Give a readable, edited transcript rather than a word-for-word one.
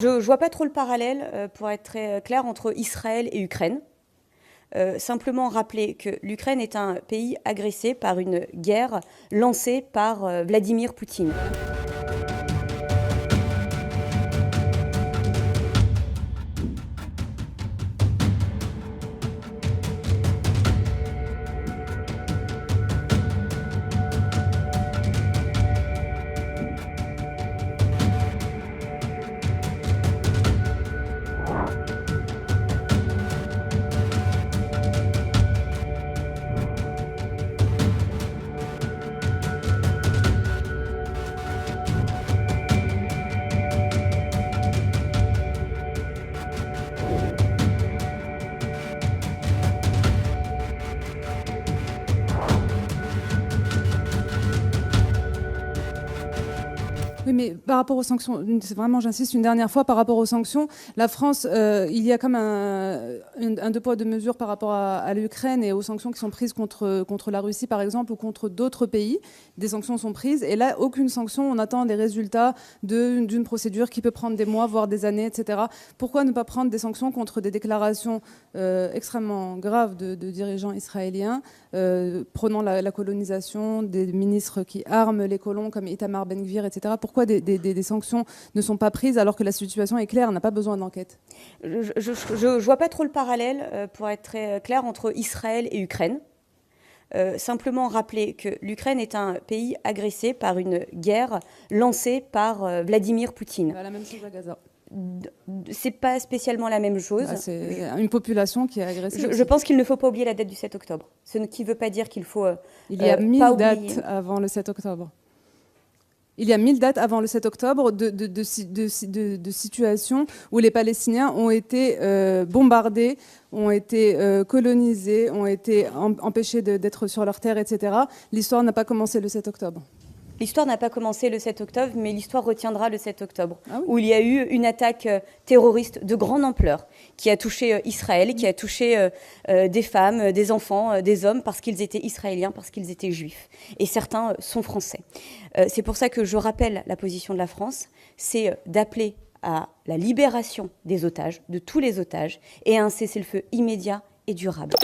Je ne vois pas trop le parallèle, pour être très clair, entre Israël et Ukraine. Simplement rappeler que l'Ukraine est un pays agressé par une guerre lancée par Vladimir Poutine. Oui, mais par rapport aux sanctions, c'est vraiment, j'insiste une dernière fois, par rapport aux sanctions, la France, il y a comme un deux poids deux mesures par rapport à l'Ukraine et aux sanctions qui sont prises contre la Russie, par exemple, ou contre d'autres pays. Des sanctions sont prises, et là, aucune sanction. On attend les résultats d'une procédure qui peut prendre des mois, voire des années, etc. Pourquoi ne pas prendre des sanctions contre des déclarations extrêmement graves de dirigeants israéliens, prenant la colonisation, des ministres qui arment les colons comme Itamar Ben-Gvir, etc. Pourquoi des sanctions ne sont pas prises alors que la situation est claire, on n'a pas besoin d'enquête? Je ne vois pas trop le parallèle, pour être très clair, entre Israël et Ukraine. Simplement rappeler que l'Ukraine est un pays agressé par une guerre lancée par Vladimir Poutine. La même chose à Gaza. C'est pas spécialement la même chose. C'est une population qui est agressée. Je pense qu'il ne faut pas oublier la date du 7 octobre. Ce qui ne veut pas dire qu'il faut Il y a 1000 pas dates oublier. avant le 7 octobre. Il y a 1000 dates avant le 7 octobre de situations où les Palestiniens ont été bombardés, ont été colonisés, ont été empêchés d'être sur leur terre, etc. L'histoire n'a pas commencé le 7 octobre. L'histoire n'a pas commencé le 7 octobre, mais l'histoire retiendra le 7 octobre, Ah oui. où il y a eu une attaque terroriste de grande ampleur qui a touché Israël, qui a touché des femmes, des enfants, des hommes, parce qu'ils étaient israéliens, parce qu'ils étaient juifs. Et certains sont français. C'est pour ça que je rappelle la position de la France, c'est d'appeler à la libération des otages, de tous les otages, et à un cessez-le-feu immédiat et durable.